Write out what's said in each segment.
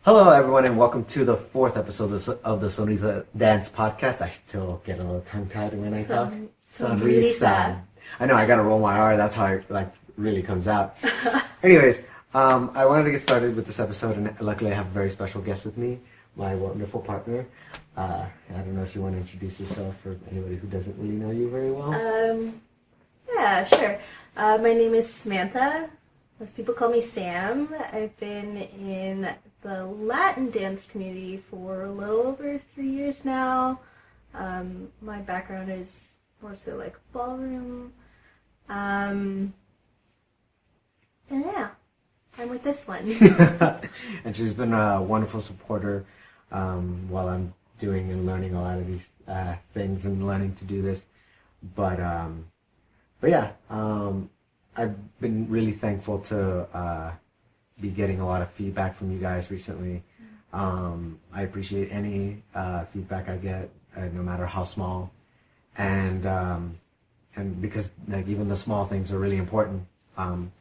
Hello, everyone, and welcome to the fourth episode of the Sonrisa Dance Podcast. I still get a little tongue-tied when I talk. Sonrisa. I know, I gotta roll my R. That's how it really comes out. Anyways, I wanted to get started with this episode, and luckily I have a very special guest with me, my wonderful partner. I don't know if you want to introduce yourself for anybody who doesn't really know you very well. Yeah, sure. My name is Samantha. Most people call me Sam. I've been in the Latin dance community for a little over 3 years now. My background is more so like ballroom. And yeah, I'm with this one. And she's been a wonderful supporter while I'm doing and learning a lot of these things and learning to do this. But yeah, I've been really thankful to be getting a lot of feedback from you guys recently. I appreciate any feedback I get, no matter how small, and because even the small things are really important. I'm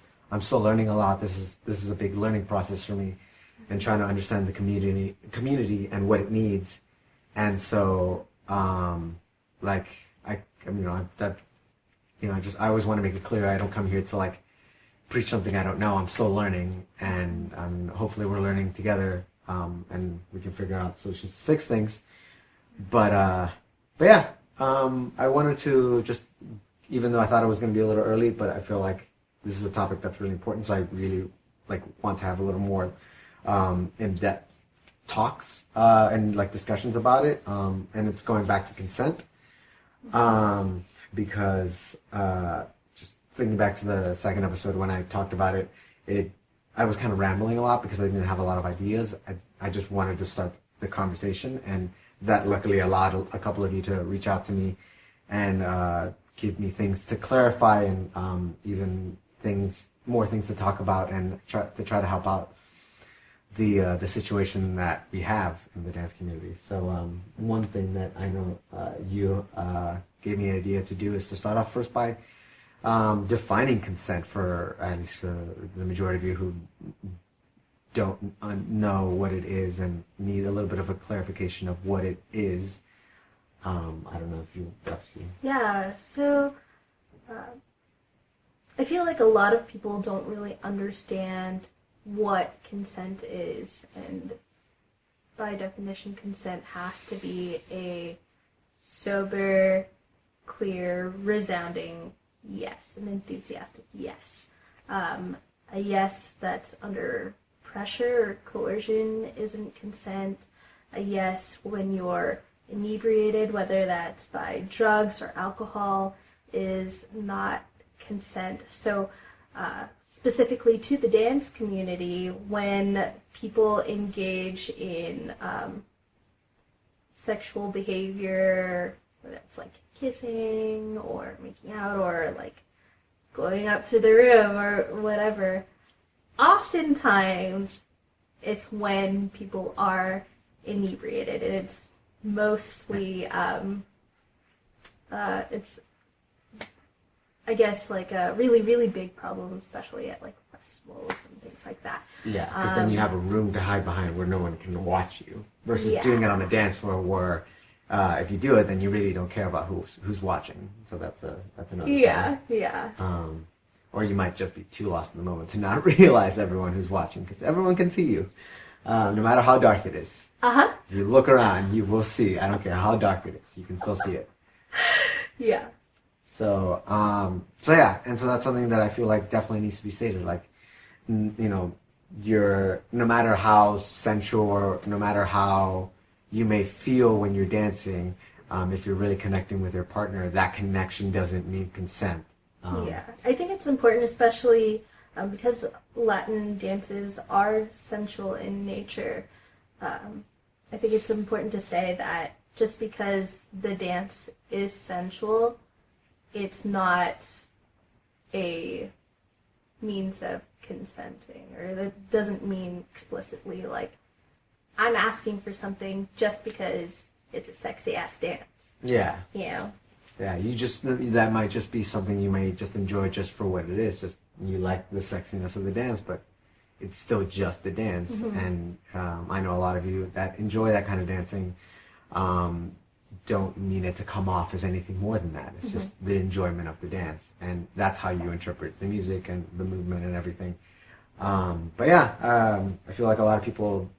still learning a lot. This is a big learning process for me, and trying to understand the community and what it needs. And so, I always want to make it clear I don't come here to preach something I don't know. I'm still learning, and hopefully we're learning together, and we can figure out solutions to fix things. But yeah, I wanted to just, even though I thought it was going to be a little early, but I feel like this is a topic that's really important, so I really want to have a little more in-depth talks and discussions about it, and it's going back to consent. Because just thinking back to the second episode when I talked about it, I was kind of rambling a lot because I didn't have a lot of ideas. I just wanted to start the conversation, and that luckily allowed a couple of you to reach out to me and give me things to clarify and even more things to talk about and try to help out the situation that we have in the dance community. So one thing that I know you gave me an idea to do is to start off first by defining consent for, at least for the majority of you who don't know what it is and need a little bit of a clarification of what it is. I don't know if you see. Yeah, so I feel like a lot of people don't really understand what consent is, and by definition consent has to be a sober, clear, resounding yes, an enthusiastic yes. A yes that's under pressure or coercion isn't consent. A yes when you're inebriated, whether that's by drugs or alcohol, is not consent. So specifically to the dance community, when people engage in sexual behavior, whether it's kissing or making out or going up to the room or whatever, oftentimes it's when people are inebriated, and it's mostly it's I guess a really, really big problem, especially at festivals and things like that. Yeah, because then you have a room to hide behind where no one can watch you, versus doing it on the dance floor where if you do it, then you really don't care about who's watching. So that's another thing. Yeah. Or you might just be too lost in the moment to not realize everyone who's watching, because everyone can see you, no matter how dark it is. Uh-huh. If you look around, you will see. I don't care how dark it is, you can still see it. Yeah. So yeah, and so that's something that I feel definitely needs to be stated. You're, no matter how sensual or no matter how you may feel when you're dancing, if you're really connecting with your partner, that connection doesn't mean consent. Yeah, I think it's important, especially because Latin dances are sensual in nature. I think it's important to say that just because the dance is sensual, it's not a means of consenting, or that doesn't mean explicitly I'm asking for something just because it's a sexy ass dance. Yeah. You know? Yeah, that might just be something you may just enjoy just for what it is. Just you like the sexiness of the dance, but it's still just a dance. And I know a lot of you that enjoy that kind of dancing don't mean it to come off as anything more than that. It's just the enjoyment of the dance, and that's how you interpret the music and the movement and everything. But yeah, I feel like a lot of people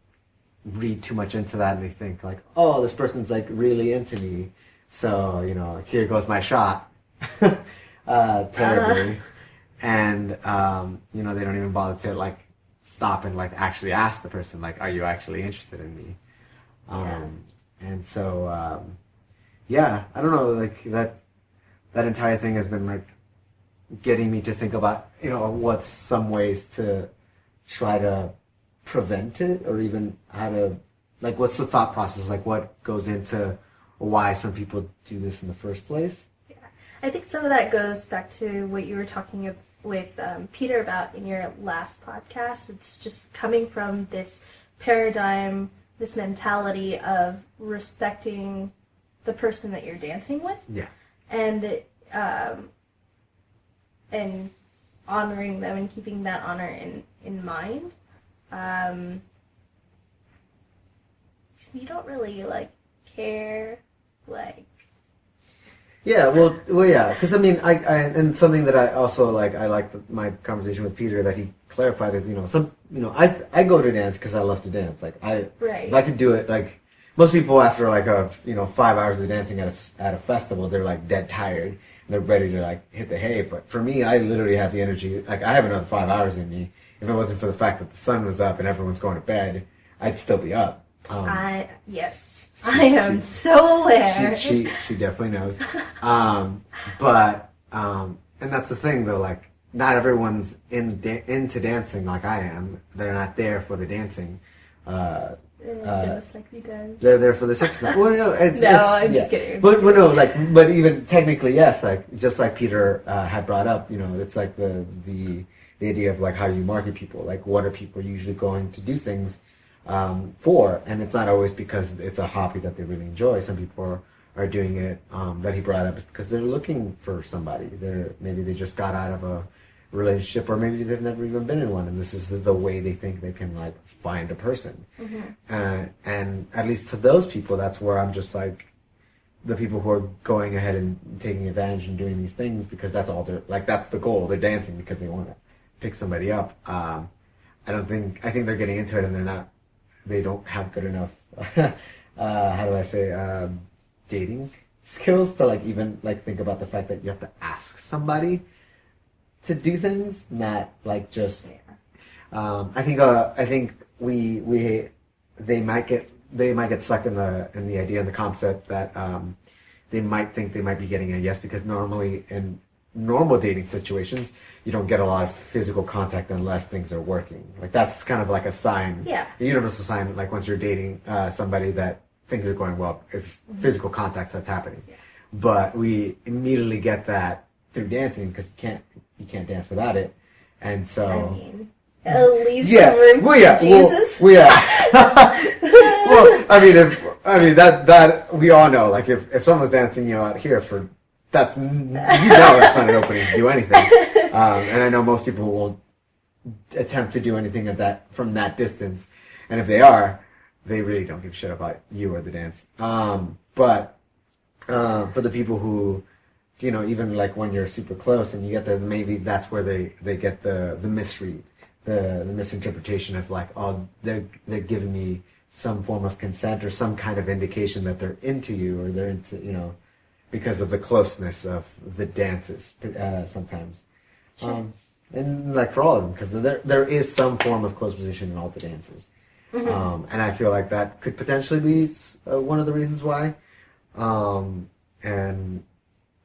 read too much into that, and they think like, oh, this person's like really into me, so you know, here goes my shot, terribly, and you know, they don't even bother to like stop and like actually ask the person like, are you actually interested in me? And so yeah, I don't know, like that entire thing has been like getting me to think about, you know, what's some ways to try to prevent it, or even how to, like, what's the thought process, like what goes into why some people do this in the first place. Yeah, I think some of that goes back to what you were talking with Peter about in your last podcast. It's just coming from this paradigm, this mentality of respecting the person that you're dancing with. Yeah. And honoring them and keeping that honor in mind. So you don't really like care, like. Yeah, well, yeah, because I mean, I and something that I also like, I like my conversation with Peter that he clarified is, you know, I go to dance because I love to dance. Like if I could do it, like most people after like 5 hours of dancing at a festival, they're like dead tired. They're ready to like hit the hay. But for me, I literally have the energy. Like I have another 5 hours in me. If it wasn't for the fact that the sun was up and everyone's going to bed, I'd still be up. Yes, I am so aware. She definitely knows. And that's the thing though. Like not everyone's into dancing like I am. They're not there for the dancing. The sexy dance. They're there for the sex. Well, no, I'm just kidding. But no, but even technically, yes. Like just like Peter had brought up, you know, it's like the idea of like how you market people. Like what are people usually going to do things for? And it's not always because it's a hobby that they really enjoy. Some people are doing it that he brought up because they're looking for somebody. Maybe they just got out of a relationship, or maybe they've never even been in one, and this is the way they think they can like find a person. And at least to those people, that's where I'm just like, the people who are going ahead and taking advantage and doing these things because that's all they're like, that's the goal. They're dancing because they want to pick somebody up. I think they're getting into it and they don't have good enough how do I say dating skills to like even like think about the fact that you have to ask somebody to do things, not like just. I think they might get stuck in the idea and the concept that they might think they might be getting a yes, because normally in normal dating situations you don't get a lot of physical contact unless things are working. Like that's kind of like a sign, a universal sign. Like once you're dating somebody that things are going well, if physical contact starts happening. But we immediately get that through dancing because you can't dance without it, and so. I mean, leave some room for Jesus. Well, I mean that we all know. Like if someone's dancing, you know, out here that's not an opening to do anything. And I know most people won't attempt to do anything from that distance, and if they are, they really don't give a shit about you or the dance. But for the people who, you know, even like when you're super close and you get there, maybe that's where they get the misread, the misinterpretation of like, oh, they're giving me some form of consent or some kind of indication that they're into you, or they're into, you know, because of the closeness of the dances sometimes. Sure. And like for all of them, because there is some form of close position in all the dances. And I feel like that could potentially be one of the reasons why. And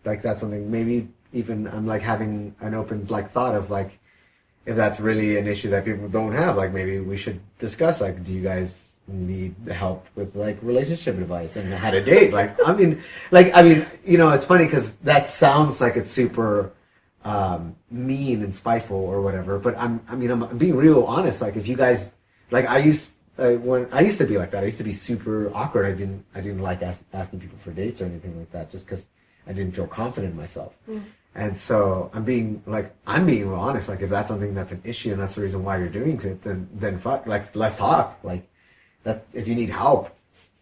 like that's something maybe even I'm like having an open like thought of like, if that's really an issue that people don't have, like maybe we should discuss, like, do you guys need help with like relationship advice and how to date? I mean, you know, it's funny because that sounds like it's super mean and spiteful or whatever, but I'm being real honest. Like if you guys, like when I used to be like that, I used to be super awkward. I didn't like asking people for dates or anything like that, just because I didn't feel confident in myself. And so I'm being real honest. Like, if that's something that's an issue and that's the reason why you're doing it, then fuck, like, let's talk. Like, that, if you need help,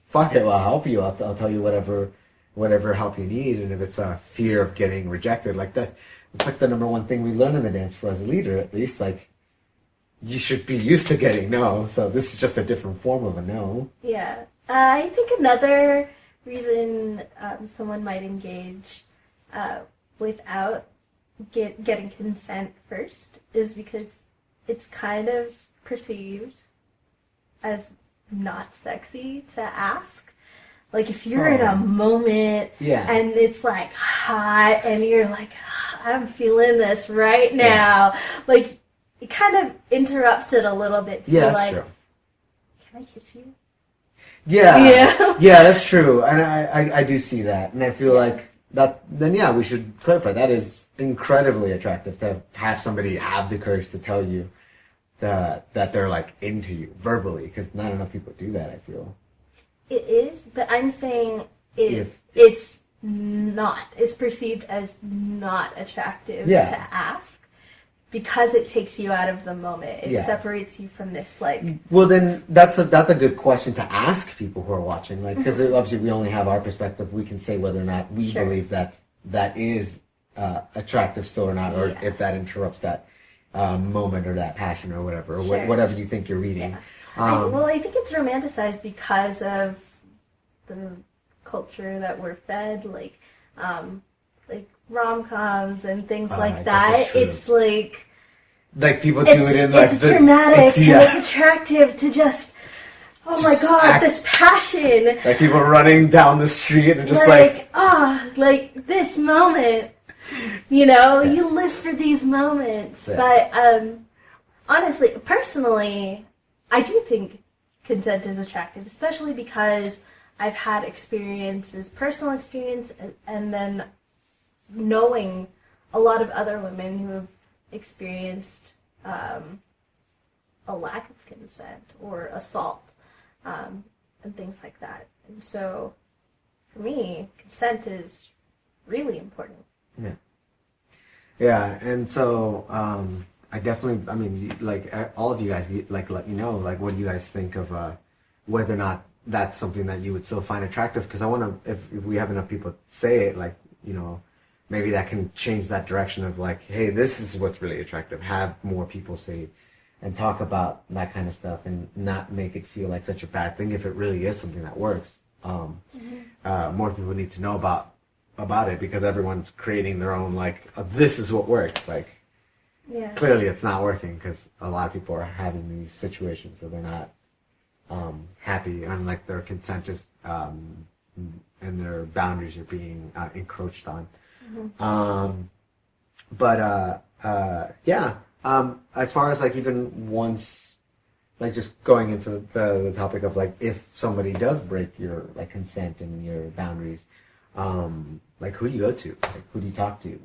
fuck it, I'll help you. I'll tell you whatever help you need. And if it's a fear of getting rejected, like that, it's like the number one thing we learn in the dance for as a leader, at least. Like, you should be used to getting no. So this is just a different form of a no. Yeah. I think another reason someone might engage without getting consent first is because it's kind of perceived as not sexy to ask. Like, if you're in a moment and it's like hot and you're like, I'm feeling this right now, like, it kind of interrupts it a little bit to be like, true. Can I kiss you? Yeah, that's true, and I do see that, and I feel like that. Then we should clarify that is incredibly attractive to have somebody have the courage to tell you that they're like into you verbally, because not enough people do that. I feel it is, but I'm saying it's not. It's perceived as not attractive to ask. Because it takes you out of the moment. It separates you from this, like... Well, then, that's a good question to ask people who are watching. Like, because obviously we only have our perspective. We can say whether or not we believe that is attractive still or not, or if that interrupts that moment or that passion or whatever, or whatever you think you're reading. Yeah. I think it's romanticized because of the culture that we're fed, like rom-coms and things like that. It's like people do it in like it's dramatic and it's attractive to just oh my god, this passion. Like people running down the street and just like this moment. You know, you live for these moments. But honestly, personally, I do think consent is attractive, especially because I've had personal experience, and then knowing a lot of other women who have experienced a lack of consent or assault and things like that. And so, for me, consent is really important. Yeah, and so I mean, like all of you guys, like let me know, like what do you guys think of whether or not that's something that you would still find attractive? Because I want to, if we have enough people say it, like, you know, maybe that can change that direction of like, hey, this is what's really attractive. Have more people say and talk about that kind of stuff and not make it feel like such a bad thing if it really is something that works. More people need to know about it because everyone's creating their own, like, this is what works. Like, clearly it's not working because a lot of people are having these situations where they're not happy and like their consent is and their boundaries are being encroached on. As far as like even once, like just going into the topic of like if somebody does break your like consent and your boundaries, like who do you go to? Like who do you talk to?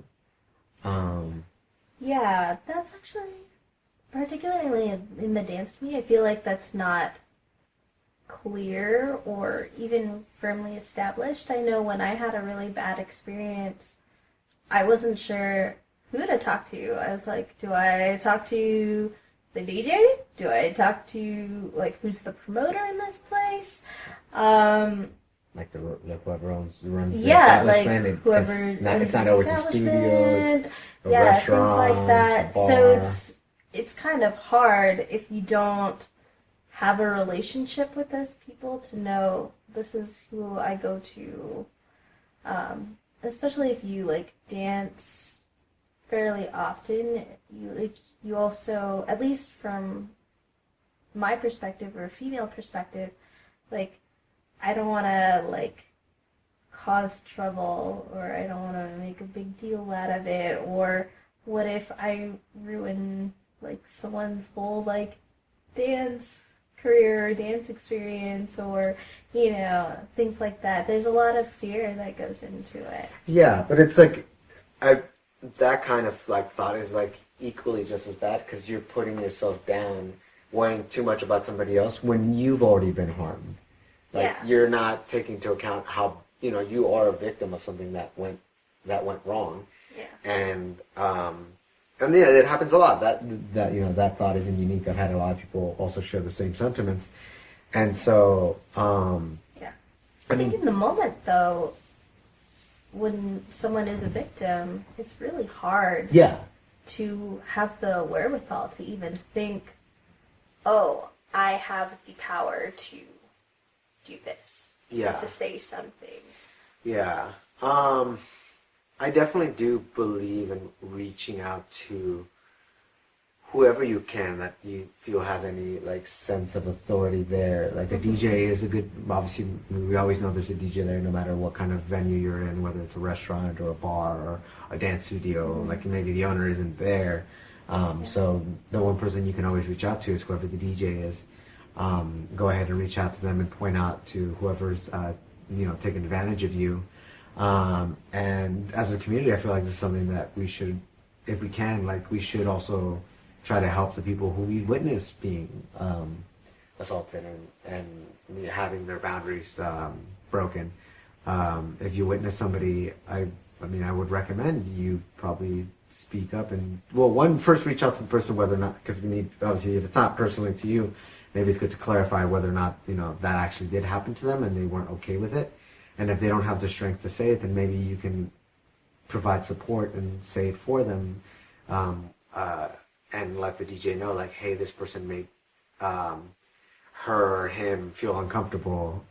Yeah, that's actually particularly in the dance community. I feel like that's not clear or even firmly established. I know when I had a really bad experience, I wasn't sure who to talk to. I was like, do I talk to the DJ? Do I talk to, like, who's the promoter in this place? Like whoever runs the establishment. It's not always a studio, it's a restaurant, things like that. So it's kind of hard if you don't have a relationship with those people to know this is who I go to. Especially if you like dance fairly often, you also, at least from my perspective or a female perspective, like I don't want to like cause trouble or I don't want to make a big deal out of it, or what if I ruin like someone's whole like dance career or dance experience, or you know, things like that. There's a lot of fear that goes into it. Yeah, but it's like that kind of like thought is like equally just as bad because you're putting yourself down, worrying too much about somebody else when you've already been harmed. Like you're not taking into account how, you know, you are a victim of something that went wrong. And yeah, it happens a lot. That thought isn't unique. I've had a lot of people also share the same sentiments, and so I think in the moment though, when someone is a victim, it's really hard. To have the wherewithal to even think, oh, I have the power to do this. To say something. I definitely do believe in reaching out to whoever you can that you feel has any like sense of authority there. Like a DJ is a good, obviously we always know there's a DJ there no matter what kind of venue you're in, whether it's a restaurant or a bar or a dance studio, like maybe the owner isn't there. So the one person you can always reach out to is whoever the DJ is. Go ahead and reach out to them and point out to whoever's, taking advantage of you. And as a community, I feel like this is something that we should, if we can, like we should also try to help the people who we witness being assaulted and having their boundaries broken. If you witness somebody, I would recommend you probably speak up and, first reach out to the person, whether or not, because we need, obviously, if it's not personally to you, maybe it's good to clarify whether or not, that actually did happen to them and they weren't okay with it. And if they don't have the strength to say it, then maybe you can provide support and say it for them, and let the DJ know, like, hey, this person made her or him feel uncomfortable,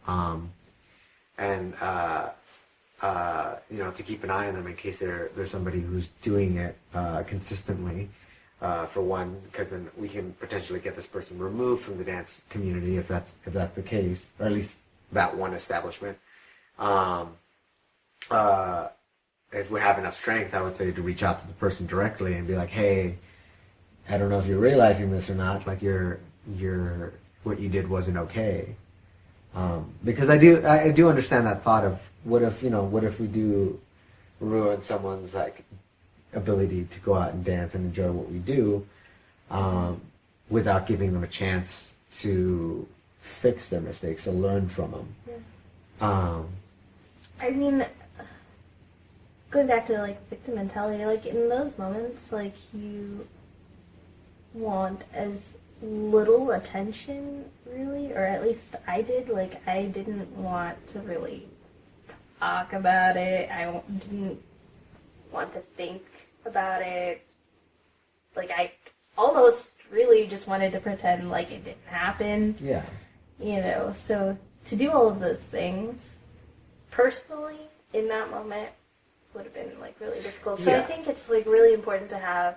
to keep an eye on them in case there's somebody who's doing it consistently, for one, because then we can potentially get this person removed from the dance community if that's the case, or at least that one establishment. If we have enough strength, I would say to reach out to the person directly and be like, hey, I don't know if you're realizing this or not, like what you did wasn't okay. Because I do understand that thought of what if we do ruin someone's like ability to go out and dance and enjoy what we do, without giving them a chance to fix their mistakes or learn from them. I mean, going back to like victim mentality, like in those moments, like you want as little attention, really, or at least I did. Like I didn't want to really talk about it. I didn't want to think about it. Like I almost really just wanted to pretend like it didn't happen. So to do all of those things personally in that moment would have been like really difficult. So I think it's like really important to have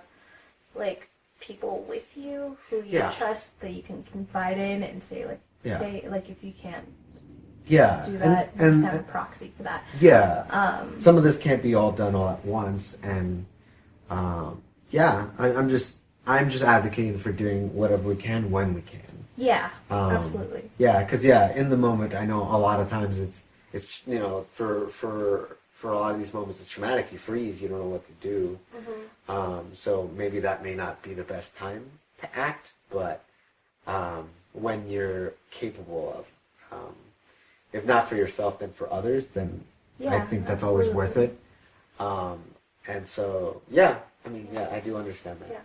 like people with you who you trust that you can confide in and say like, hey, like if you can't do that, and you can have a proxy for that. Some of this can't be all done all at once, and I'm just advocating for doing whatever we can when we can. Absolutely. Because in the moment, I know a lot of times it's for a lot of these moments it's traumatic. You freeze, you don't know what to do. So maybe that may not be the best time to act, but when you're capable of, if not for yourself, then for others, then I think that's always worth it. And so, I do understand that.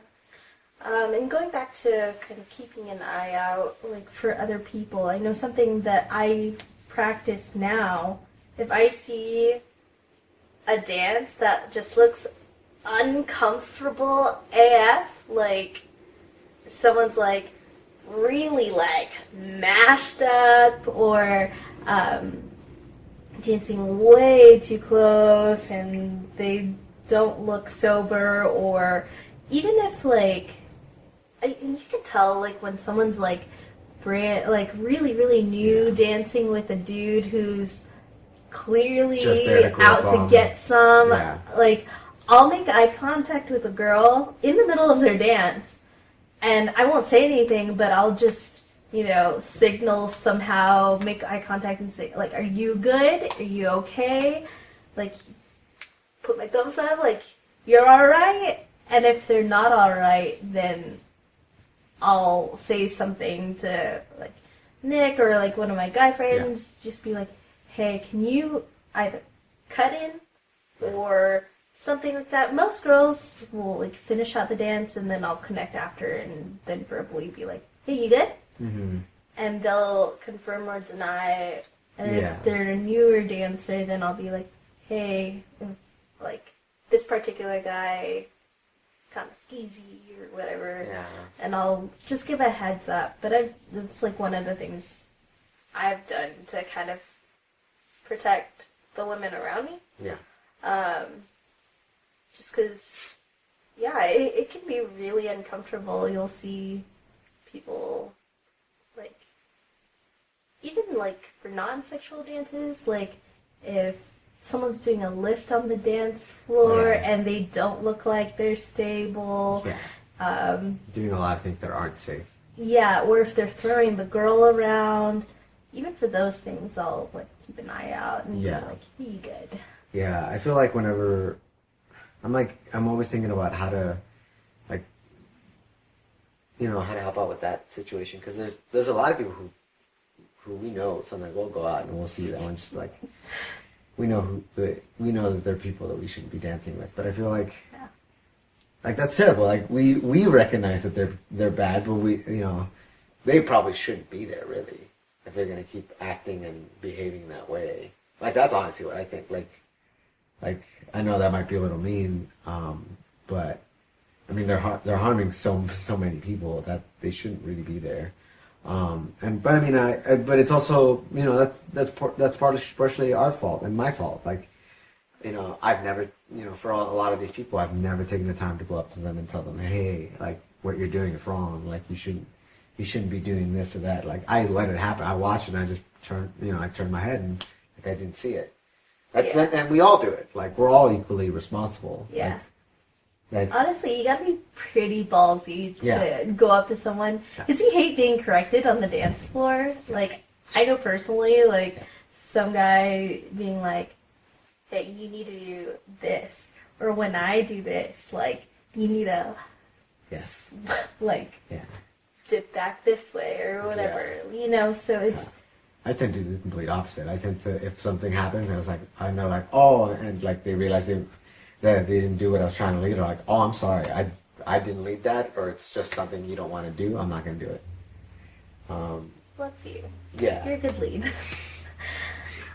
And going back to kind of keeping an eye out, like for other people, I know something that I practice now. If I see a dance that just looks uncomfortable AF, like someone's like really like mashed up or dancing way too close and they don't look sober, or even if like you can tell like when someone's like really new dancing with a dude who's clearly out to get some. Like I'll make eye contact with a girl in the middle of their dance and I won't say anything, but I'll just signal somehow, make eye contact and say like, are you good? Are you okay? Like put my thumbs up like you're alright. And if they're not alright, then I'll say something to like Nick or like one of my guy friends, just be like, hey, can you either cut in or something like that. Most girls will like finish out the dance and then I'll connect after and then verbally be like, hey, you good? Mm-hmm. And they'll confirm or deny. And Yeah. if they're a newer dancer, then I'll be like, hey, like this particular guy is kind of skeezy or whatever. Yeah. And I'll just give a heads up. But it's like one of the things I've done to kind of protect the women around me. Yeah. Just because, yeah, it can be really uncomfortable. You'll see people, like, even, like, for non-sexual dances, like, if someone's doing a lift on the dance floor and they don't look like they're stable. Yeah. Doing a lot of things that aren't safe. Yeah, or if they're throwing the girl around. Even for those things, I'll, like, keep an eye out and be like, be good. Yeah, I feel like whenever I'm always thinking about how to, like, how to help out with that situation, because there's a lot of people who we know. Sometimes we'll go out and we'll see them and just like, we know that they're people that we shouldn't be dancing with. But I feel like, like that's terrible. Like we recognize that they're bad, but they probably shouldn't be there really if they're gonna keep acting and behaving that way. Like that's honestly what I think. Like I know that might be a little mean, but I mean they're harming so many people that they shouldn't really be there. But I mean but it's also that's partially our fault and my fault. Like I've never for a lot of these people I've never taken the time to go up to them and tell them, hey, like what you're doing is wrong. Like you shouldn't be doing this or that. Like I let it happen. I watched it and I just turned my head and like I didn't see it. And we all do it. Like we're all equally responsible. Yeah. Like, honestly, you gotta be pretty ballsy to go up to someone because we hate being corrected on the dance floor. Like I know personally, like some guy being like, "Hey, you need to do this," or when I do this, like you need to, dip back this way or whatever. So it's. I tend to do the complete opposite. I tend to, if something happens, I know like, oh, and like they realize that they didn't do what I was trying to lead, or like, oh, I'm sorry, I didn't lead that, or it's just something you don't want to do, I'm not going to do it. What's you? Yeah. You're a good lead.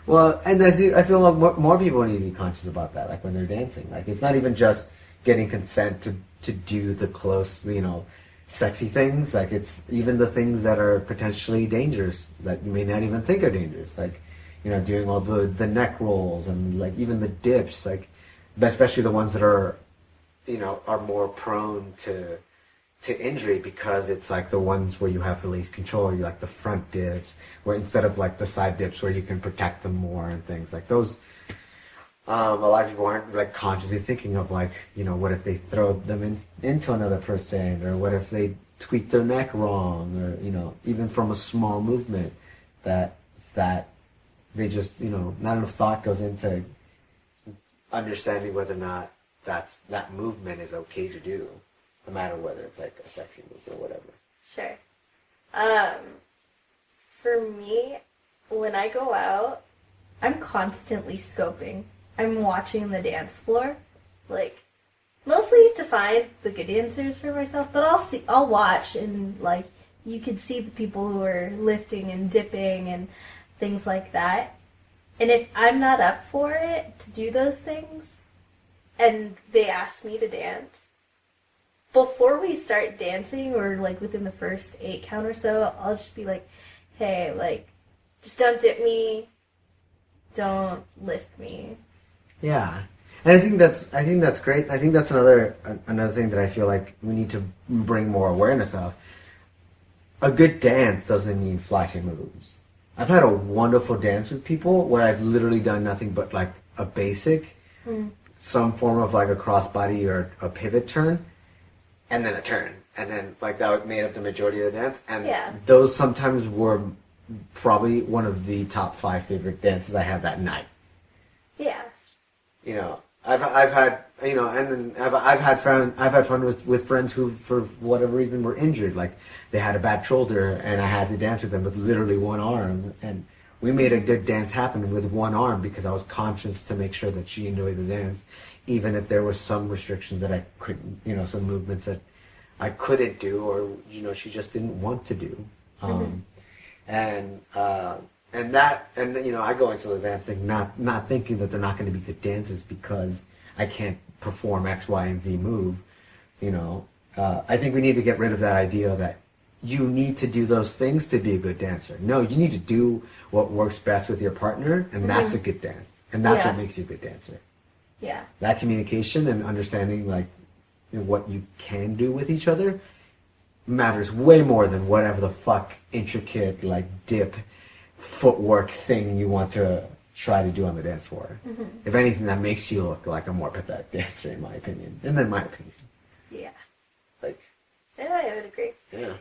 Well, and I feel like more people need to be conscious about that, like when they're dancing. Like it's not even just getting consent to do the close, sexy things. Like it's even the things that are potentially dangerous that you may not even think are dangerous. Like, doing all the neck rolls and like even the dips, like especially the ones that are more prone to injury because it's like the ones where you have the least control. You like the front dips, where instead of like the side dips where you can protect them more and things like those. A lot of people aren't like consciously thinking of like, what if they throw them into another person, or what if they tweak their neck wrong, or even from a small movement that they just not enough thought goes into understanding whether or not that movement is okay to do, no matter whether it's like a sexy move or whatever. Sure. For me, when I go out, I'm constantly scoping. I'm watching the dance floor, like mostly to find the good dancers for myself. But I'll watch, and like you can see the people who are lifting and dipping and things like that. And if I'm not up for it to do those things, and they ask me to dance, before we start dancing or like within the first 8 count or so, I'll just be like, hey, like just don't dip me, don't lift me. Yeah, and I think that's great. I think that's another thing that I feel like we need to bring more awareness of. A good dance doesn't mean flashy moves. I've had a wonderful dance with people where I've literally done nothing but like a basic, some form of like a crossbody or a pivot turn, and then a turn, and then like that made up the majority of the dance. And those sometimes were probably one of the top 5 favorite dances I had that night. Yeah. I've had and then I've had fun with friends who for whatever reason were injured, like they had a bad shoulder and I had to dance with them with literally one arm, and We made a good dance happen with one arm because I was conscious to make sure that she enjoyed the dance, even if there was some restrictions that I couldn't, some movements that I couldn't do, or she just didn't want to do. And I go into the dancing not thinking that they're not going to be good dances because I can't perform X, Y, and Z move. I think we need to get rid of that idea that you need to do those things to be a good dancer. No, you need to do what works best with your partner, and that's a good dance. And that's what makes you a good dancer. Yeah. That communication and understanding, what you can do with each other matters way more than whatever the fuck intricate, dip, footwork thing you want to try to do on the dance floor. If anything, that makes you look like a more pathetic dancer, in my opinion. And then my opinion. Yeah. Yeah, I would agree. Yeah.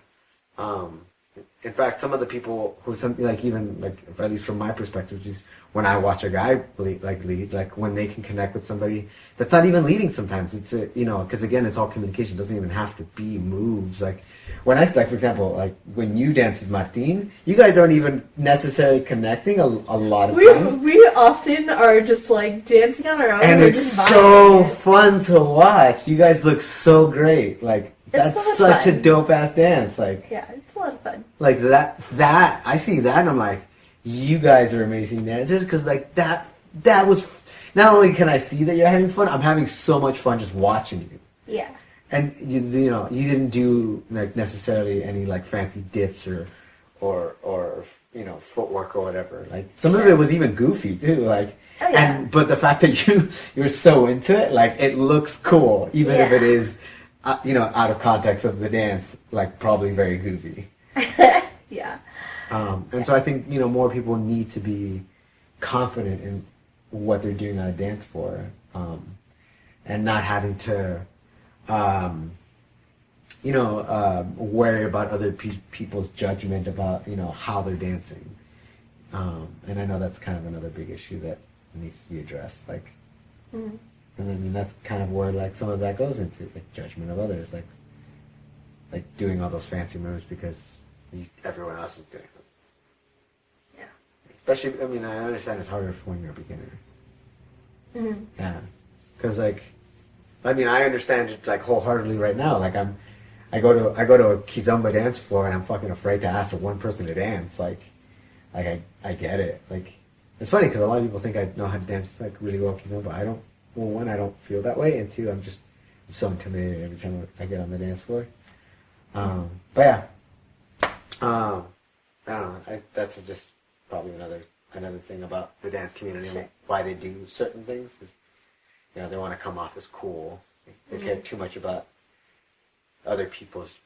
In fact, some of the people who at least from my perspective, just when I watch a guy lead, when they can connect with somebody that's not even leading sometimes, it's because again, it's all communication. It doesn't even have to be moves. For example, when you dance with Martin, you guys aren't even necessarily connecting a lot of times. We often are just dancing on our own. And it's so fun to watch. You guys look so great. That's so such fun. a dope ass dance. Yeah, it's a lot of fun. That I see that and I'm like, you guys are amazing dancers because that was not only can I see that you're having fun, I'm having so much fun just watching you. Yeah. And you didn't do necessarily any fancy dips or footwork or whatever. Some of it was even goofy too. But the fact that you're so into it, it looks cool even if it is out of context of the dance, probably very goofy. Yeah. So I think, more people need to be confident in what they're doing on a dance floor, and not having to, worry about other people's judgment about, how they're dancing. And I know that's kind of another big issue that needs to be addressed. And that's kind of where some of that goes into, judgment of others, doing all those fancy moves because everyone else is doing them. Yeah. Especially, I understand it's harder when you're a beginner. Yeah. Because I understand it wholeheartedly right now. I go to a kizomba dance floor and I'm fucking afraid to ask one person to dance. I get it. It's funny because a lot of people think I know how to dance really well kizomba. I don't. Well, one, I don't feel that way, and two, I'm so intimidated every time I get on the dance floor. But yeah, I don't know. That's just probably another thing about the dance community and why they do certain things. Is, they want to come off as cool. They care too much about other people's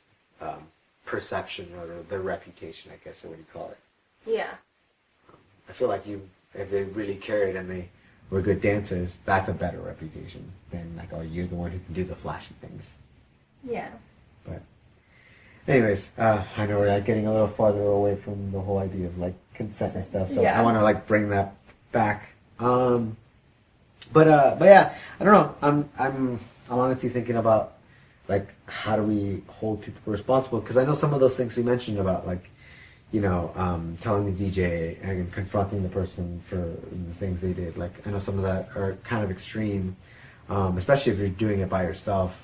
perception or their reputation, I guess, or what do you call it? Yeah. I feel if they really cared and they were good dancers, that's a better reputation than you're the one who can do the flashy things. Yeah. But anyways, I know we're getting a little farther away from the whole idea of consent and stuff, so I want to bring that back. But yeah, I don't know. I'm honestly thinking about how do we hold people responsible, because I know some of those things we mentioned about telling the DJ and confronting the person for the things they did. I know some of that are kind of extreme, especially if you're doing it by yourself.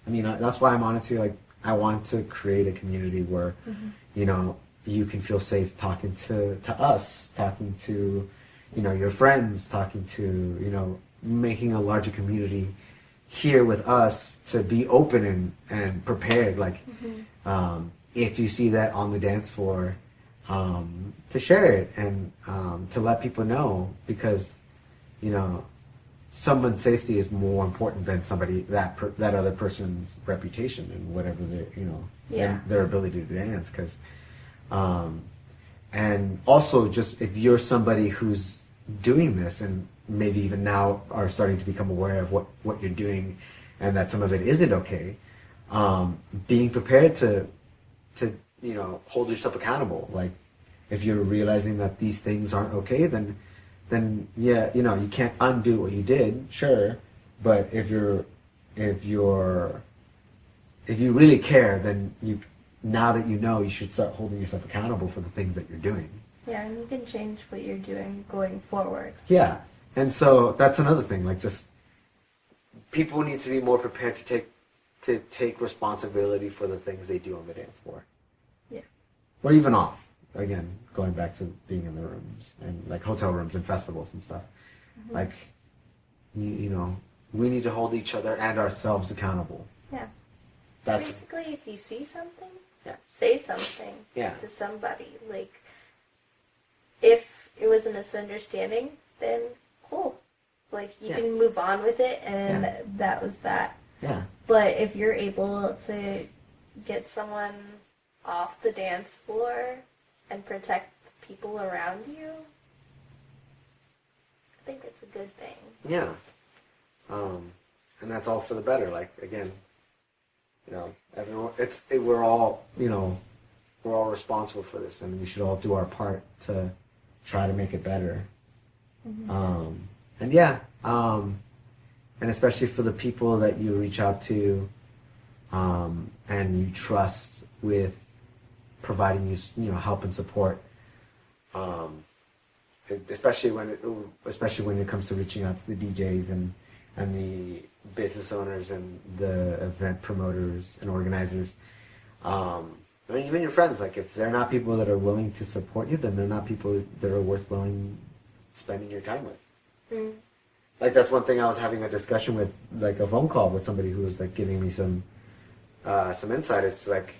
That's why I'm honestly I want to create a community where, you can feel safe talking to us, talking to, your friends, talking to, making a larger community here with us to be open and prepared. If you see that on the dance floor, to share it and to let people know, because someone's safety is more important than that other person's reputation and whatever and their ability to dance. Because and also, just if you're somebody who's doing this and maybe even now are starting to become aware of what you're doing and that some of it isn't okay, being prepared to hold yourself accountable. If you're realizing that these things aren't okay, then yeah, you can't undo what you did, sure. But if you really care, then now that you should start holding yourself accountable for the things that you're doing. Yeah, and you can change what you're doing going forward. Yeah. And so that's another thing. Like, just people need to be more prepared to take responsibility for the things they do on the dance floor. Yeah. Or even off. Again, going back to being in the rooms and like hotel rooms and festivals and stuff. Mm-hmm. Like, you know, we need to hold each other and ourselves accountable. Yeah. That's basically, if you see something, yeah, say something yeah. to somebody. Like, if it was a misunderstanding, then cool. Like, you can move on with it, and that was that. Yeah. But if you're able to get someone off the dance floor and protect the people around you, I think it's a good thing. Yeah. And that's all for the better. Like, again, you know, everyone, we're all, you know, we're all responsible for this, and we should all do our part to try to make it better. Mm-hmm. And especially for the people that you reach out to, and you trust with providing you know, help and support. Especially when it comes to reaching out to the DJs and the business owners and the event promoters and organizers. I mean, even your friends, like, if they're not people that are willing to support you, then they're not people that are worth spending your time with. Mm. Like, that's one thing I was having a discussion with, like a phone call with somebody who was like giving me some insight. It's like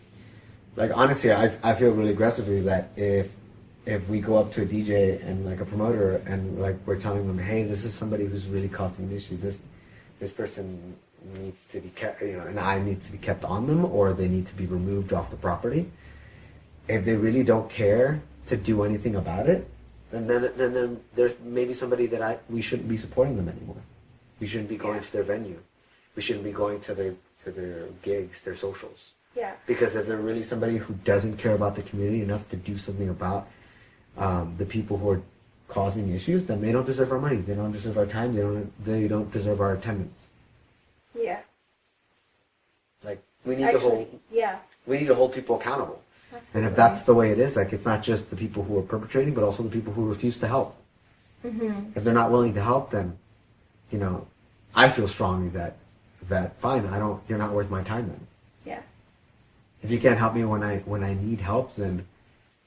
honestly, I feel really aggressively that if we go up to a DJ and like a promoter and like we're telling them, hey, this is somebody who's really causing an issue. This person needs to be kept, you know, an eye needs to be kept on them, or they need to be removed off the property. If they really don't care to do anything about it, then there's maybe somebody that we shouldn't be supporting them anymore. We shouldn't be going to their venue. We shouldn't be going to their gigs, their socials. Yeah. Because if they're really somebody who doesn't care about the community enough to do something about the people who are causing issues, then they don't deserve our money. They don't deserve our time. They don't deserve our attendance. Yeah. Like, we need to hold people accountable. Absolutely. And if that's the way it is, like, it's not just the people who are perpetrating, but also the people who refuse to help. Mm-hmm. If they're not willing to help, then, you know, I feel strongly that fine, you're not worth my time then. Yeah. If you can't help me when I need help, then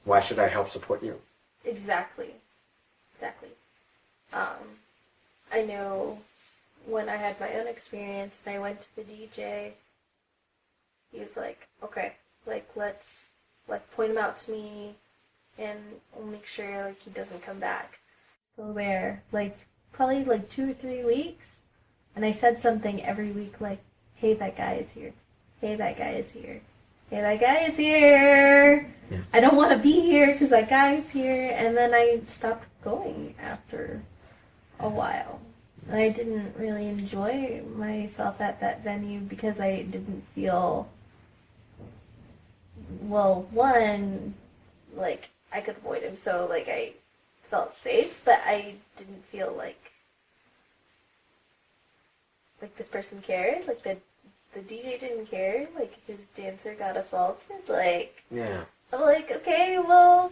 why should I help support you? Exactly. I know when I had my own experience and I went to the DJ, he was like, okay, like, let's, like, point him out to me and we'll make sure, like, he doesn't come back. Still there, like, probably, like, 2 or 3 weeks. And I said something every week, like, hey, that guy is here. Hey, that guy is here. Hey, that guy is here. Yeah. I don't want to be here because that guy is here. And then I stopped going after a while. And I didn't really enjoy myself at that venue because I didn't feel, well, one, like, I could avoid him, so, like, I felt safe, but I didn't feel like this person cared, like, the DJ didn't care, like, his dancer got assaulted, like, yeah. I'm like, okay, well,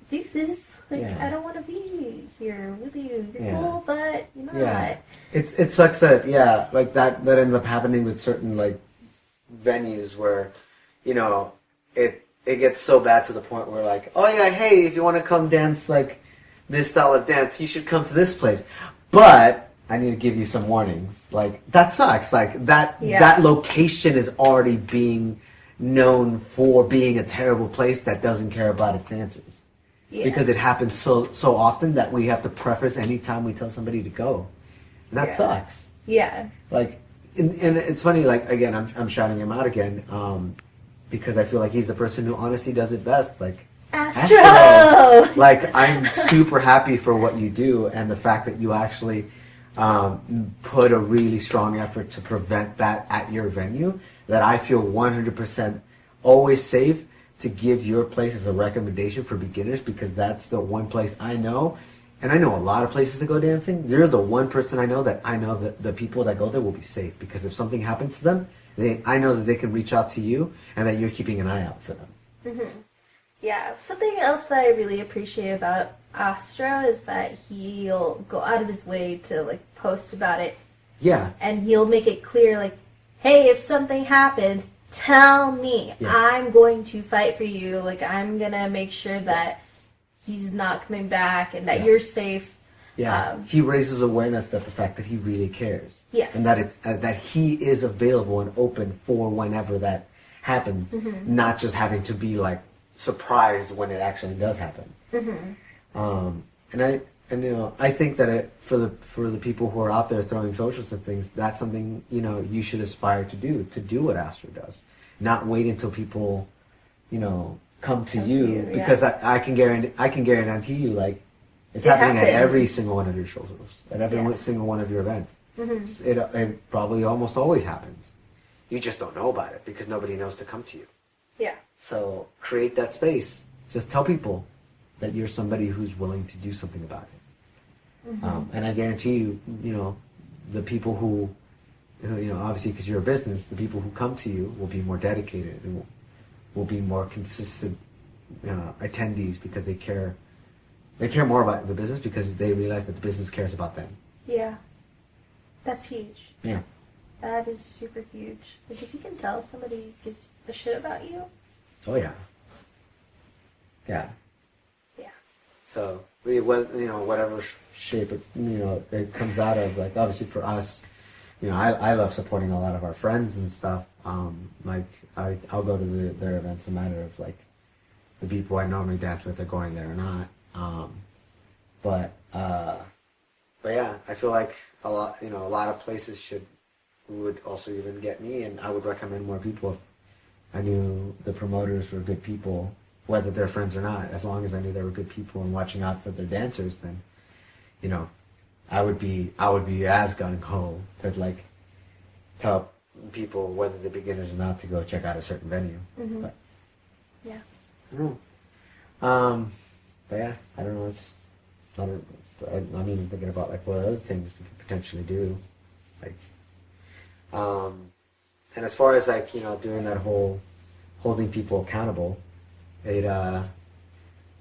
deuces, like, I don't want to be here with you, you're cool, but you're not. Yeah. It sucks that, like, that ends up happening with certain, like, venues where, you know, it gets so bad to the point where, like, oh yeah, hey, if you want to come dance, like, this style of dance, you should come to this place, but I need to give you some warnings. Like, that sucks. Like, that location is already being known for being a terrible place that doesn't care about its dancers. Yeah. Because it happens so often that we have to preface any time we tell somebody to go. And that sucks. Yeah. Like, and it's funny, like, again, I'm shouting him out again, because I feel like he's the person who honestly does it best. Like, Astro! Like, I'm super happy for what you do and the fact that you actually put a really strong effort to prevent that at your venue, that I feel 100% always safe to give your place as a recommendation for beginners, because that's the one place I know, and I know a lot of places to go dancing. You're the one person I know that the people that go there will be safe, because if something happens to them, I know that they can reach out to you and that you're keeping an eye out for them. Mm-hmm. Yeah, something else that I really appreciate about Astro is that he'll go out of his way to like post about it. Yeah. And he'll make it clear, like, hey, if something happens, tell me. Yeah. I'm going to fight for you. Like, I'm gonna make sure that he's not coming back and that you're safe. Yeah, he raises awareness that the fact that he really cares. Yes. And that it's that he is available and open for whenever that happens, not just having to be like surprised when it actually does happen. I think that for the people who are out there throwing socials and things, that's something you should aspire to do what Astro does, not wait until people come to you, because I can guarantee you, like, it's happening at every single one of your shows, at every single one of your events. It probably almost always happens. You just don't know about it because nobody knows to come to you. Yeah. So create that space. Just tell people that you're somebody who's willing to do something about it. And I guarantee you, the people who obviously because you're a business, the people who come to you will be more dedicated and will be more consistent attendees because they care. They care more about the business because they realize that the business cares about them. Yeah. That's huge. Yeah. That is super huge. Like, if you can tell somebody gives a shit about you. Oh, yeah. Yeah. Yeah. So, whatever shape it comes out of, like, obviously for us, I love supporting a lot of our friends and stuff. Like, I'll go to their events, no matter of, like, the people I normally dance with are going there or not. But yeah, I feel like a lot of places would also even get me, and I would recommend more people if I knew the promoters were good people, whether they're friends or not. As long as I knew they were good people and watching out for their dancers, then, I would be as gung ho to like tell people, whether they're beginners or not, to go check out a certain venue. But yeah, I don't know. But yeah, I don't know. I'm even thinking about like what other things we could potentially do, like, and as far as like doing that whole holding people accountable, it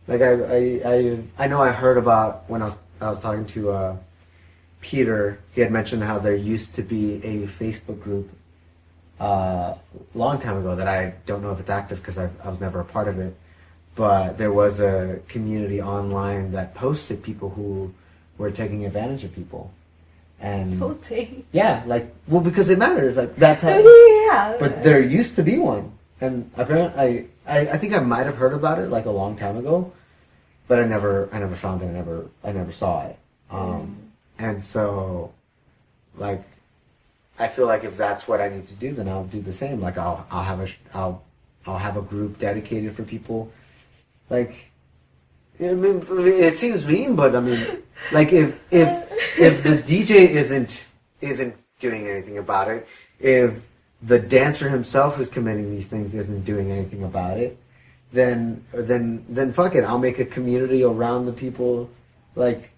like I know I heard about when I was talking to Peter. He had mentioned how there used to be a Facebook group long time ago that I don't know if it's active because I was never a part of it. But there was a community online that posted people who were taking advantage of people. And totally. Yeah, like, well, because it matters. Like, that's how. Yeah. But there used to be one. And apparently, I think I might have heard about it like a long time ago, but I never found it. I never saw it. And so, like, I feel like if that's what I need to do, then I'll do the same. Like, I'll have a group dedicated for people. Like, I mean, it seems mean, but I mean, like, if the DJ isn't doing anything about it, if the dancer himself who's committing these things isn't doing anything about it, then fuck it. I'll make a community around the people, like,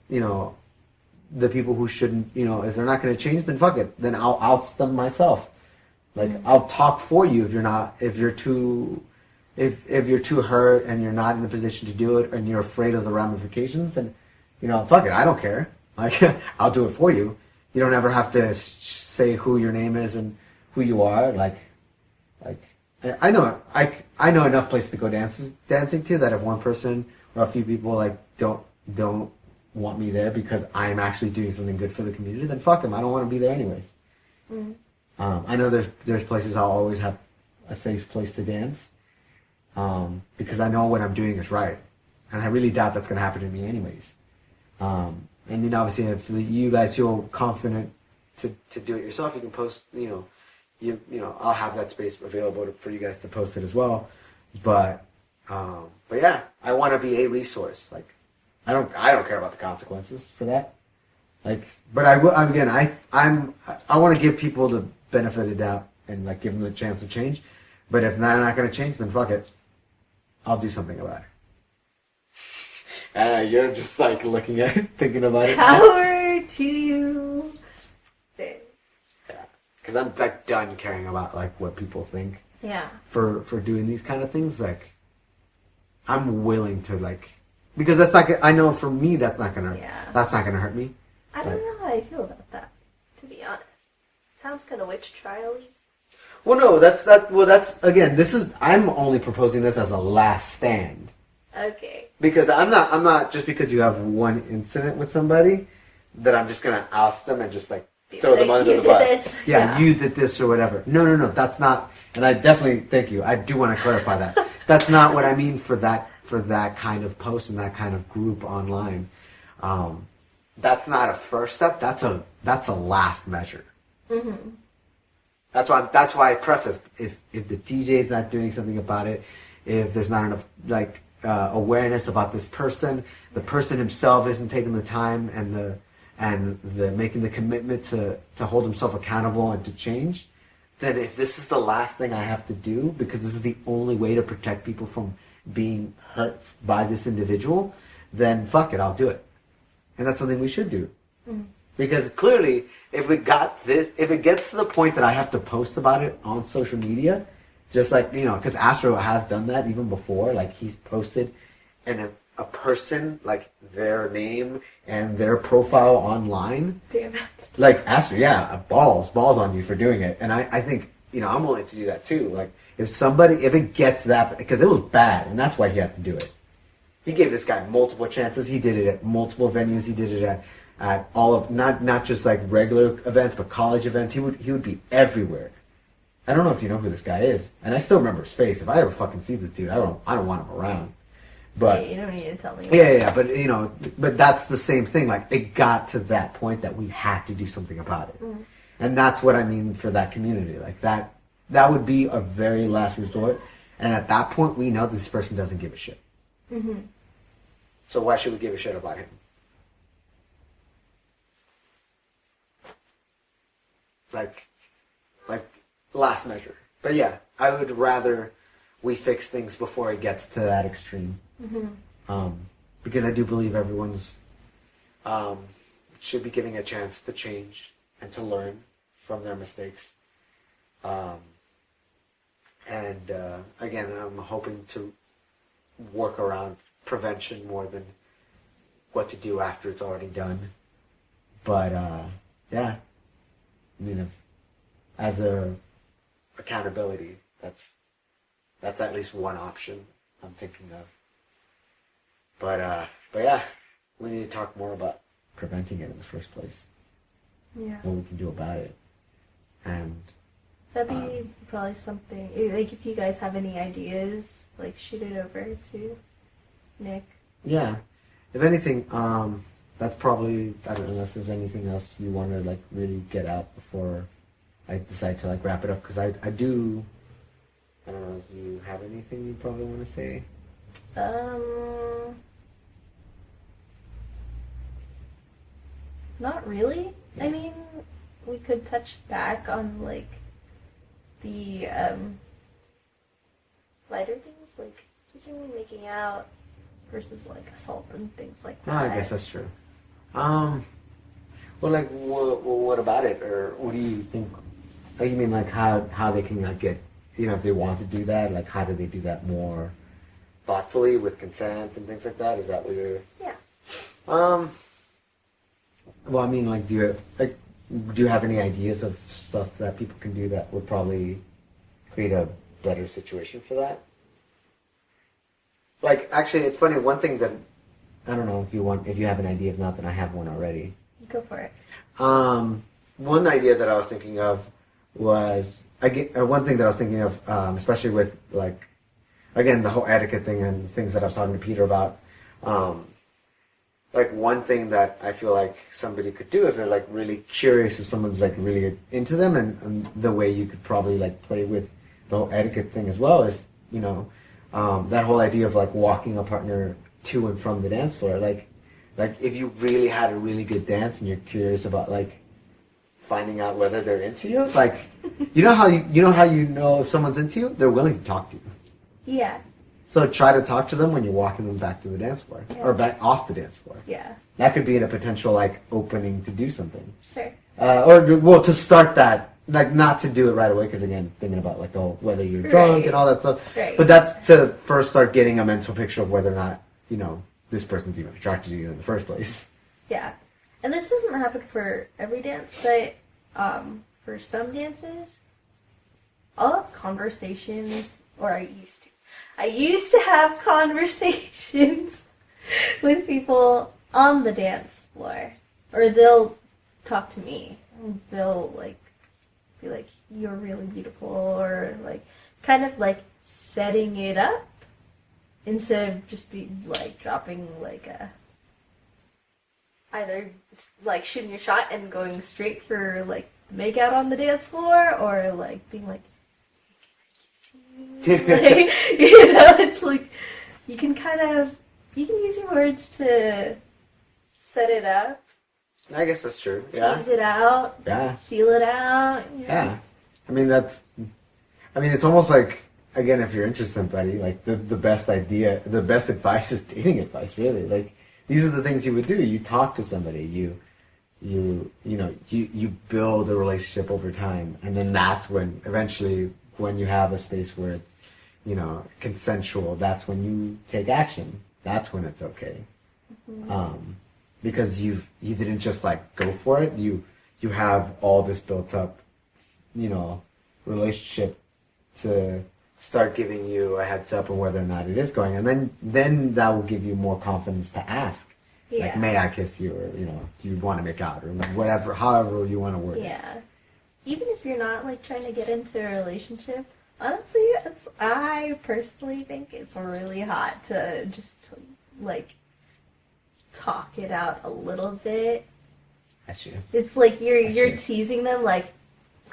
the people who shouldn't, if they're not going to change, then fuck it. Then I'll oust them myself. Like, I'll talk for you if you're too hurt and you're not in a position to do it and you're afraid of the ramifications, then, fuck it, I don't care. Like, I'll do it for you. You don't ever have to say who your name is and who you are. Like, I know enough places to go dancing to that if one person or a few people, like, don't want me there because I'm actually doing something good for the community, then fuck them. I don't want to be there anyways. I know there's places I'll always have a safe place to dance. Because I know what I'm doing is right, and I really doubt that's going to happen to me anyways. And obviously, if you guys feel confident to do it yourself, you can post. I'll have that space available for you guys to post it as well. But yeah, I want to be a resource. Like, I don't care about the consequences for that. Like, but I will. Again, I want to give people the benefit of the doubt and like give them the chance to change. But if they're not going to change, then fuck it. I'll do something about it. You're just like looking at it, thinking about it. Power to you. Yeah, because I'm like done caring about like what people think. Yeah. For doing these kind of things, like, I'm willing to like, because that's not. I know for me that's not gonna Yeah. that's not gonna hurt me. I don't know how I feel about that, to be honest. It sounds kind of witch trial-y. Well, no, that's again. This is I'm only proposing this as a last stand. Okay. Because I'm not just because you have one incident with somebody that I'm just gonna oust them and just like throw them under the bus. This. Yeah, you did this or whatever. No, that's not. And I definitely thank you. I do want to clarify that. That's not what I mean for that kind of post and that kind of group online. That's not a first step. That's a last measure. Mm-hmm. That's why I prefaced if the DJ is not doing something about it, if there's not enough like awareness about this person, the person himself isn't taking the time and the making the commitment to hold himself accountable and to change, then if this is the last thing I have to do because this is the only way to protect people from being hurt by this individual, then fuck it, I'll do it. And that's something we should do. Mm. Because clearly, if it gets to the point that I have to post about it on social media, just like, because Astro has done that even before, like he's posted and a person, like their name and their profile online. Damn it. Like Astro, yeah, balls on you for doing it. And I think, I'm willing to do that too. Like if it gets that, because it was bad and that's why he had to do it. He gave this guy multiple chances. He did it at multiple venues. He did it at all of, not just like regular events, but college events. He would be everywhere. I don't know if you know who this guy is, and I still remember his face. If I ever fucking see this dude, I don't want him around. But yeah, you don't need to tell me. Yeah, but that's the same thing. Like it got to that point that we had to do something about it, and that's what I mean for that community. Like that would be a very last resort, and at that point, we know this person doesn't give a shit. Mm-hmm. So why should we give a shit about him? Like last measure. But yeah, I would rather we fix things before it gets to that extreme. Mm-hmm. Because I do believe everyone's should be getting a chance to change and to learn from their mistakes. And again, I'm hoping to work around prevention more than what to do after it's already done. But yeah, I mean, as a accountability, that's at least one option I'm thinking of. But yeah, we need to talk more about preventing it in the first place. Yeah. What we can do about it. And that'd be probably something, like if you guys have any ideas, like shoot it over to Nick. Yeah. If anything, that's probably, I don't know, unless there's anything else you want to like really get out before I decide to like wrap it up, because I don't know, do you have anything you probably want to say? Not really. Yeah. I mean, we could touch back on like the lighter things, like kissing, making out, versus like assault and things like that. Oh, I guess that's true. Well, like, what about it, or what do you think? Like, you mean like how they can like get, if they want to do that, like how do they do that more thoughtfully with consent and things like that? Is that what you're? Yeah. Well, I mean, like, do you have any ideas of stuff that people can do that would probably create a better situation for that? Like, actually, it's funny. One thing that I don't know if you have an idea. If not, then I have one already. Go for it. One idea that I was thinking of was one thing that I was thinking of, especially with like, again, the whole etiquette thing and the things that I was talking to Peter about. Like one thing that I feel like somebody could do if they're like really curious, if someone's like really into them, and the way you could probably like play with the whole etiquette thing as well is, that whole idea of like walking a partner to and from the dance floor. Like if you really had a really good dance and you're curious about like finding out whether they're into you, like you know how you know if someone's into you, they're willing to talk to you. Yeah. So try to talk to them when you're walking them back to the dance floor, or back off the dance floor. Yeah. That That could be in a potential like opening to do something. Sure. To start that like not to do it right away because again, thinking about like the whole, whether you're drunk and all that stuff. Right. But that's to first start getting a mental picture of whether or not this person's even attracted to you in the first place. Yeah, and this doesn't happen for every dance, but for some dances, I'll have conversations, or I used to. I used to have conversations with people on the dance floor, or they'll talk to me. They'll like be like, "You're really beautiful," or like kind of like setting it up instead of just be like dropping like a either like shooting your shot and going straight for like make out on the dance floor, or like being like, hey, can I kiss you? Like, it's like you can use your words to set it up. I guess that's true. Tease it out. Yeah. Feel it out. Yeah. I mean, it's almost like, again, if you're interested in somebody, like the best advice is dating advice, really. Like, these are the things you would do. You talk to somebody, you build a relationship over time, and then that's when, eventually, when you have a space where it's, consensual, that's when you take action. That's when it's okay. Mm-hmm. Because you didn't just like go for it. You have all this built up, relationship to start giving you a heads up on whether or not it is going, and then that will give you more confidence to ask. Yeah. Like, may I kiss you, or do you want to make out, or whatever, however you want to word it. Yeah. Even if you're not like trying to get into a relationship, honestly, I personally think it's really hot to just like talk it out a little bit. That's true. It's like you're teasing them like,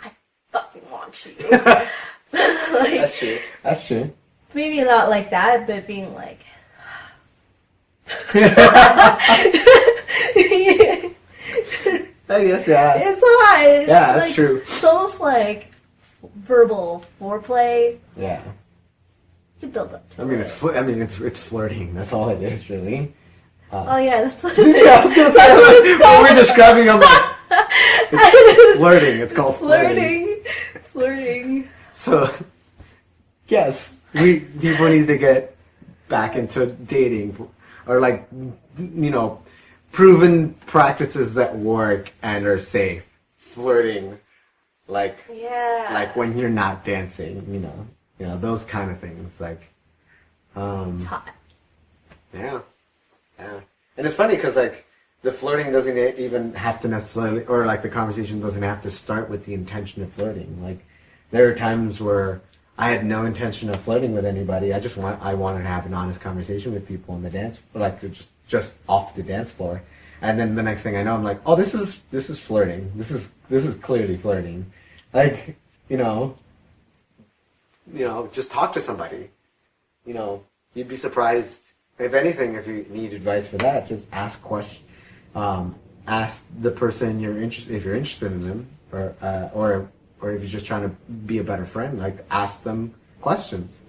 I fucking want you. Like, That's true. That's true. Maybe not like that, but being like, I guess, yeah. It's hot. It's that's like, true. It's almost like verbal foreplay. Yeah. You build up to it's flirting. That's all it is, really. Oh yeah, that's what it is. Yeah, I was gonna say, when we're describing them, like, it's flirting. It's called flirting. So, yes, people need to get back into dating, or like, proven practices that work and are safe. Flirting, like when you're not dancing, those kind of things. Like, it's hot. Yeah. Yeah. And it's funny because, like, the flirting doesn't even have to necessarily, or like the conversation doesn't have to start with the intention of flirting. Like, there are times where I had no intention of flirting with anybody. I wanted to have an honest conversation with people on the dance, like just off the dance floor. And then the next thing I know, I'm like, oh, this is flirting. This is clearly flirting. Like, just talk to somebody. You'd be surprised. If anything, if you need advice for that, just ask questions. Ask the person if you're interested in them, or if you're just trying to be a better friend. Like, ask them questions.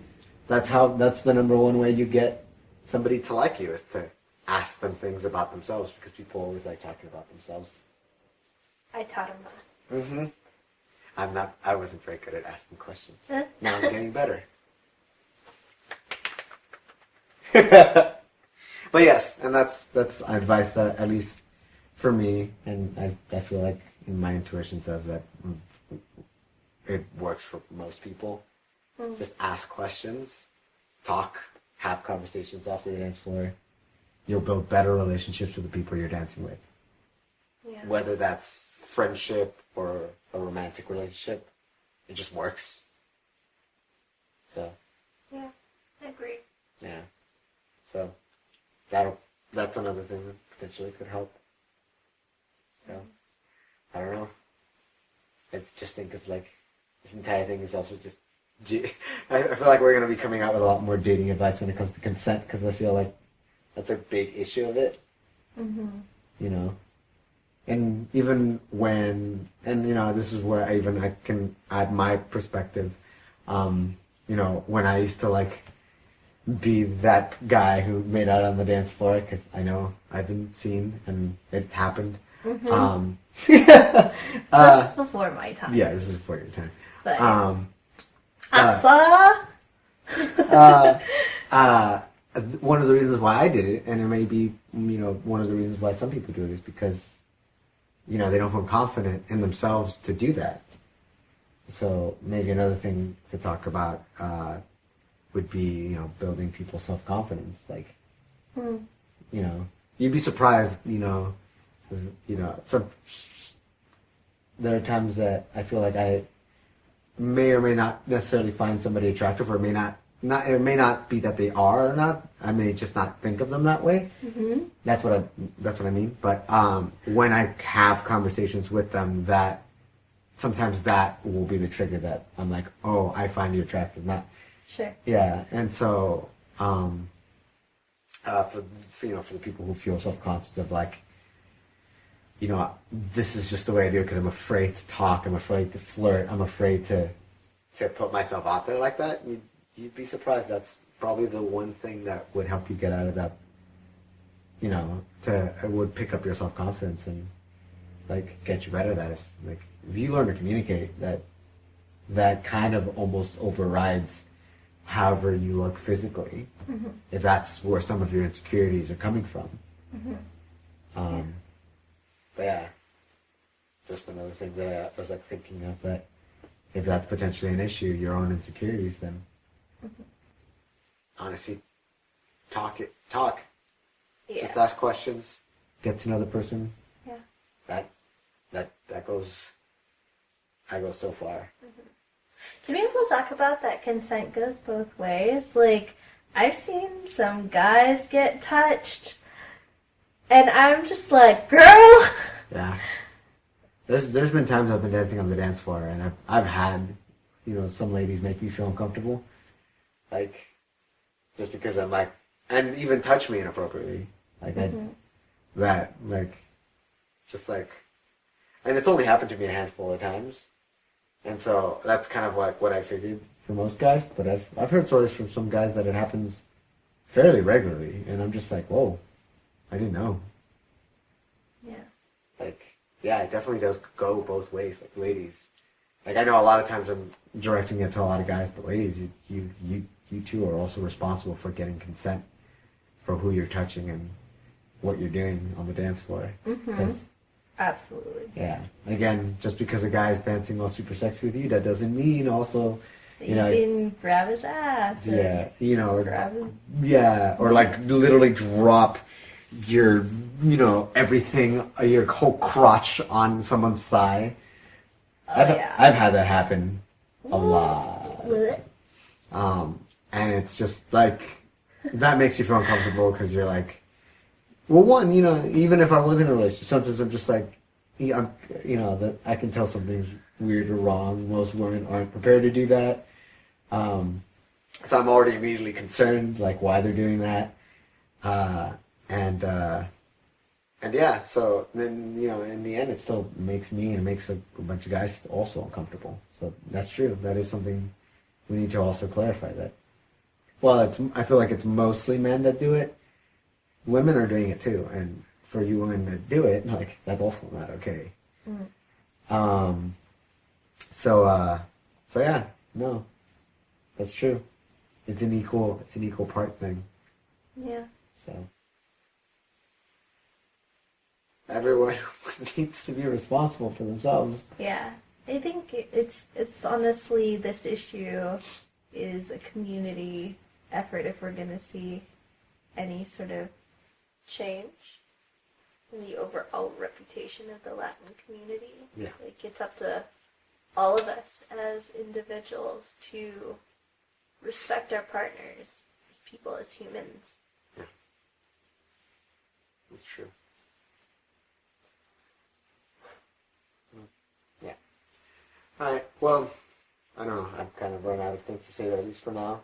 That's the number one way you get somebody to like you, is to ask them things about themselves, because people always like talking about themselves. I taught him that. Mm-hmm. I wasn't very good at asking questions. Now I'm getting better. But yes, and that's advice that, at least for me, and I feel like my intuition says that it works for most people. Just ask questions, talk, have conversations off the dance floor. You'll build better relationships with the people you're dancing with. Yeah. Whether that's friendship or a romantic relationship, it just works. So. Yeah, I agree. Yeah. So that's another thing that potentially could help. So, I don't know. I just think of, like, this entire thing is also just... I feel like we're going to be coming out with a lot more dating advice when it comes to consent, because I feel like that's a big issue of it. Mm-hmm. And even when... And, this is where I can add my perspective. When I used to, like, be that guy who made out on the dance floor, because I know I've been seen and it's happened. This is before my time. Yeah, this is before your time. But one of the reasons why I did it, and it may be, one of the reasons why some people do it, is because, they don't feel confident in themselves to do that. So maybe another thing to talk about would be, building people's self-confidence. Like, you'd be surprised, some, there are times that I feel like I may or may not necessarily find somebody attractive, or it may not be that they are or not. I may just not think of them that way. Mm-hmm. That's what I mean. But when I have conversations with them, that sometimes that will be the trigger that I'm like, oh, I find you attractive. Not sure. Yeah, and so for the people who feel self-conscious of like, this is just the way I do it because I'm afraid to talk, I'm afraid to flirt, I'm afraid to put myself out there like that. You'd be surprised. That's probably the one thing that would help you get out of that. It would pick up your self-confidence and like get you better at that. Is like if you learn to communicate, that kind of almost overrides however you look physically. Mm-hmm. If that's where some of your insecurities are coming from. Mm-hmm. But yeah, just another thing that I was like thinking of, that if that's potentially an issue, your own insecurities, then honestly, talk. Yeah. Just ask questions, get to know the person. Yeah. That goes so far. Mm-hmm. Can we also talk about that consent goes both ways? Like, I've seen some guys get touched, and I'm just like, girl. Yeah. There's been times I've been dancing on the dance floor, and I've had, some ladies make me feel uncomfortable, like, just because I'm like, and even touch me inappropriately, like and it's only happened to me a handful of times, and so that's kind of like what I figured for most guys. But I've heard stories from some guys that it happens fairly regularly, and I'm just like, whoa, I didn't know. Yeah. Like, yeah, it definitely does go both ways. Like, ladies, like, I know a lot of times I'm directing it to a lot of guys, but ladies, you too are also responsible for getting consent for who you're touching and what you're doing on the dance floor. Mm-hmm. Absolutely. Yeah. Again, just because a guy's dancing all super sexy with you, that doesn't mean also, you can grab his ass. Yeah. Or grab his... Yeah. Or like literally drop your, everything, your whole crotch on someone's thigh. I've had that happen a lot. And it's just like, that makes you feel uncomfortable because you're like, well, one, even if I was in a relationship, sometimes I'm just like, that I can tell something's weird or wrong. Most women aren't prepared to do that. So I'm already immediately concerned, like, why they're doing that. And yeah, so then, in the end, it still makes me and makes a bunch of guys also uncomfortable. So that's true. That is something we need to also clarify that. Well, I feel like it's mostly men that do it. Women are doing it too. And for you women to do it, like, that's also not okay. Mm. So yeah, no, that's true. It's an equal part thing. Yeah. So everyone needs to be responsible for themselves. Yeah. I think it's honestly, this issue is a community effort if we're going to see any sort of change in the overall reputation of the Latin community. Yeah. Like, it's up to all of us as individuals to respect our partners as people, as humans. Yeah. That's true. Yeah. Alright, well, I don't know, I've kind of run out of things to say, at least for now.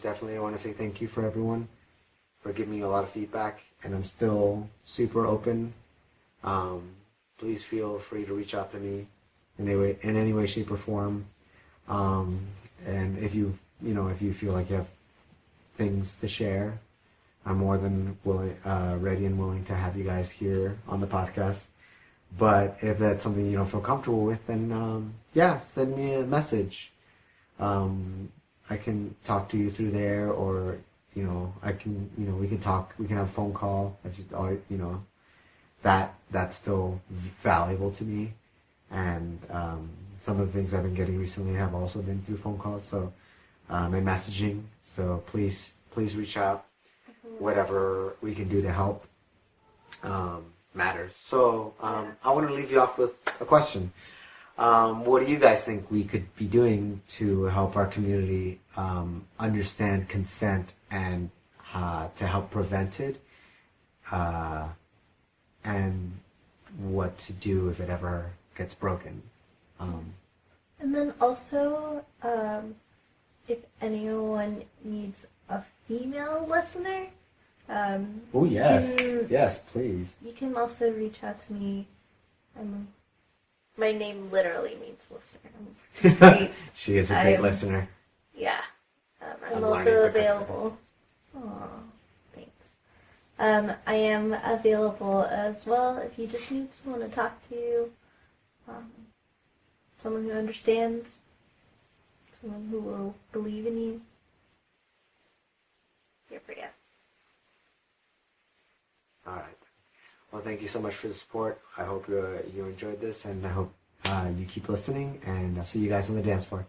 Definitely I want to say thank you for everyone for giving me a lot of feedback, and I'm still super open. Please feel free to reach out to me in any way, shape, or form. And if you feel like you have things to share, I'm more than ready and willing to have you guys here on the podcast. But if that's something you don't feel comfortable with, then yeah, send me a message. I can talk to you through there, or I can, we can talk. We can have a phone call. If that's still valuable to me, and some of the things I've been getting recently have also been through phone calls. So and messaging. So please reach out. Whatever we can do to help matters. So I want to leave you off with a question. What do you guys think we could be doing to help our community understand consent and to help prevent it, and what to do if it ever gets broken? And then also, if anyone needs a female listener, Oh yes, yes, please. you can also reach out to me. My name literally means listener. I'm just great. She is a great listener. Yeah. I'm I'm also learning because of available. Aw, thanks. I am available as well if you just need someone to talk to, someone who understands, someone who will believe in you. Here for you. All right. Well, thank you so much for the support. I hope you enjoyed this, and I hope you keep listening, and I'll see you guys on the dance floor.